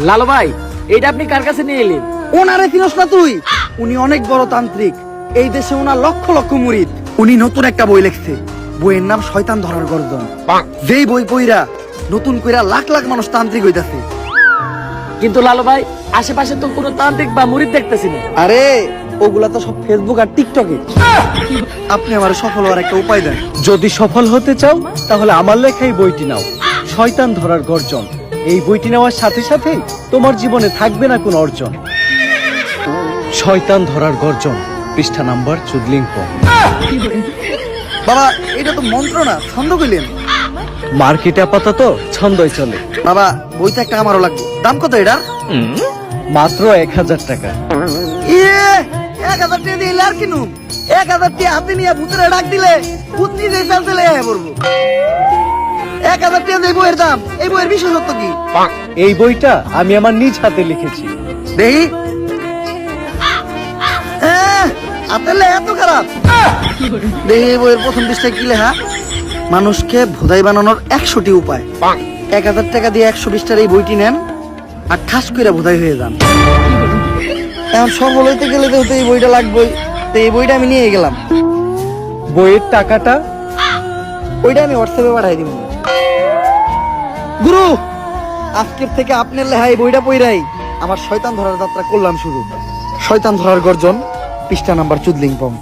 লালু ভাই, এটা আপনি কার কাছে নিয়ে এলেন? ওনারে চিনস না তুই? উনি অনেক বড় তান্ত্রিক, এই দেশে ওনার লক্ষ লক্ষ মুরিদ। উনি নতুন একটা বই লিখছে, বইয়ের নাম শয়তান ধরার গর্জন। যেই বই পইরা নতুন কইরা লাখ লাখ মানুষ তান্ত্রিক হইতাছে। কিন্তু লালু ভাই, আশেপাশে তো কোনো তান্ত্রিক বা মুরিদ দেখতেছি না। আরে ওগুলা তো সব ফেসবুক আর টিকটকে। আপনি আমার সফল হওয়ার একটা উপায় দেন। যদি সফল হতে চাও তাহলে আমার লেখাই বইটি নাও, শয়তান ধরার গর্জন। এই বইটি নেওয়ার সাথে সাথেই তোমার জীবনে থাকবে না কোনো অর্জন। শয়তান ধরার গর্জন, পৃষ্ঠা নাম্বার চুদলিঙ্গ। বাবা এটা তো মন্ত্র না, ছন্দ কইলেন। মার্কেটে আপাতত ছন্দই চলে। বাবা বইটা একটা আমারও লাগবে। দাম কত এটা? মাত্র 1000 টাকা। 1000 টাকা দিলে আর কিনুম? 1000 টাকা হাতে নিয়ে ভূতের ডাক দিলে ভূত নিজে চলে পড়বো। 1000 টাকা দিয়ে বইয়ের দাম, এই বইয়ের বিশেষত্ব কি? এই বইটা আমি আমার নিজ হাতে লিখেছি। দেখি হাতের লেখা এত খারাপ? দেখি এই বইয়ের প্রথম পৃষ্ঠায় কি লেখা? মানুষকে ভোদাই বানানোর 100টি উপায়। 1000 টাকা দিয়ে 120টার এই বইটি নেন আর ঠাস করে ভোদাই হয়ে যান। এখন সফল হইতে গেলে তো এই বইটা লাগবেই, তো এই বইটা আমি নিয়ে গেলাম। বইয়ের টাকাটা? ওইটা আমি হোয়াটসঅ্যাপে পাঠাই দিব। গুরু, আজকের থেকে আপনার লেখা এই বইটা পইরাই আমার শয়তান ধরার যাত্রা করলাম শুরু। শয়তান ধরার গর্জন, পৃষ্ঠা নাম্বার চুদলিং পং।